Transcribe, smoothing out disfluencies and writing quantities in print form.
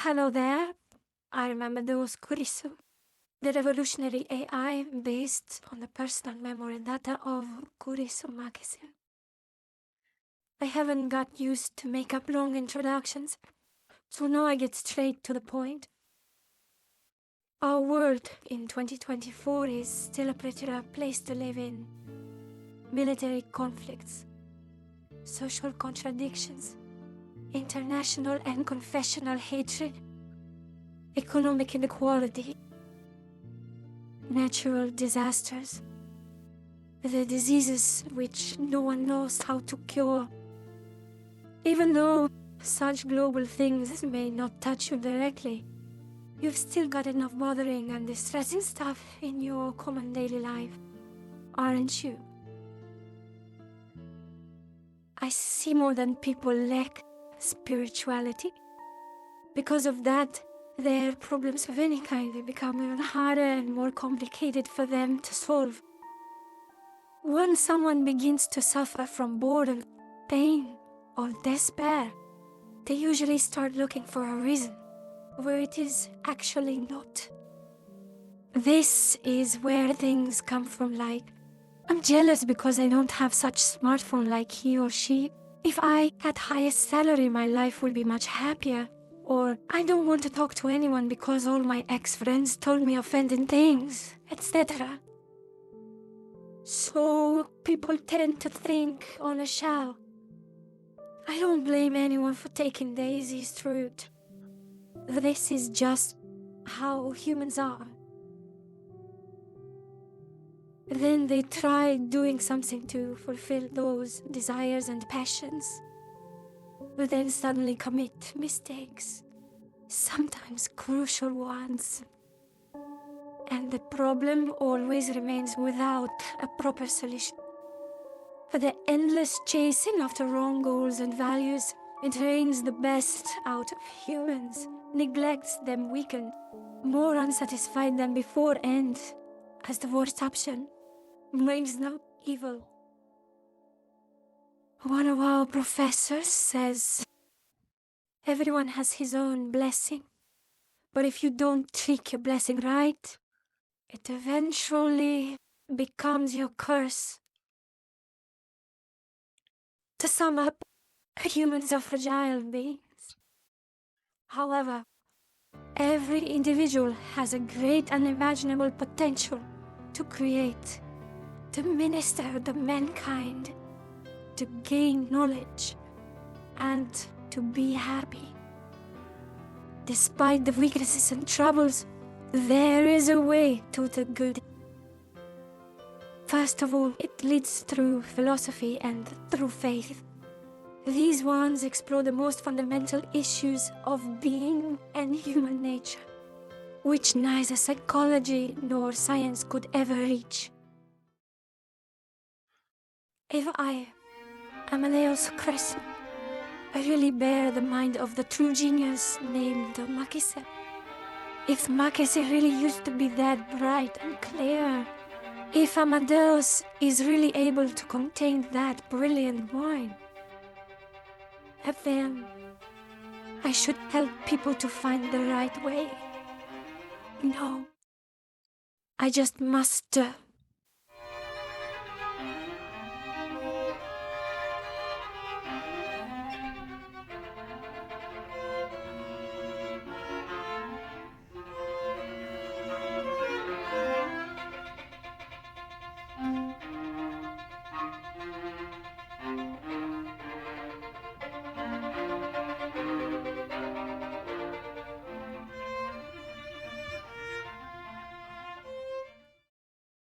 Hello there, I'm Amadeus Kurisu, the revolutionary AI based on the personal memory data of Kurisu Makise. I haven't got used to make up long introductions, so now I get straight to the point. Our world in 2024 is still a pretty rough place to live in. Military conflicts, social contradictions, international and confessional hatred, economic inequality, natural disasters, the diseases which no one knows how to cure. Even though such global things may not touch you directly, you've still got enough bothering and distressing stuff in your common daily life, aren't you? I see more than people lack spirituality. Because of that, their problems of any kind will become even harder and more complicated for them to solve. When someone begins to suffer from boredom, pain, or despair, they usually start looking for a reason, where it is actually not. This is where things come from, like, I'm jealous because I don't have such smartphone like he or she. If I had highest salary, my life would be much happier. Or, I don't want to talk to anyone because all my ex-friends told me offending things, etc. So, people tend to think on a shell. I don't blame anyone for taking the easiest route. This is just how humans are. Then they try doing something to fulfill those desires and passions, but then suddenly commit mistakes, sometimes crucial ones. And the problem always remains without a proper solution. For the endless chasing after wrong goals and values, it drains the best out of humans, neglects them weakened, more unsatisfied than before, and, as the worst option, brings up evil. One of our professors says, everyone has his own blessing, but if you don't treat your blessing right, it eventually becomes your curse. To sum up, humans are fragile beings. However, every individual has a great unimaginable potential to create, to minister to mankind, to gain knowledge, and to be happy. Despite the weaknesses and troubles, there is a way to the good. First of all, it leads through philosophy and through faith. These ones explore the most fundamental issues of being and human nature, which neither psychology nor science could ever reach. If I, Amadeus Kurisu, I really bear the mind of the true genius named Makise. If Makise really used to be that bright and clear, if Amadeus is really able to contain that brilliant mind, then I should help people to find the right way. No, I just must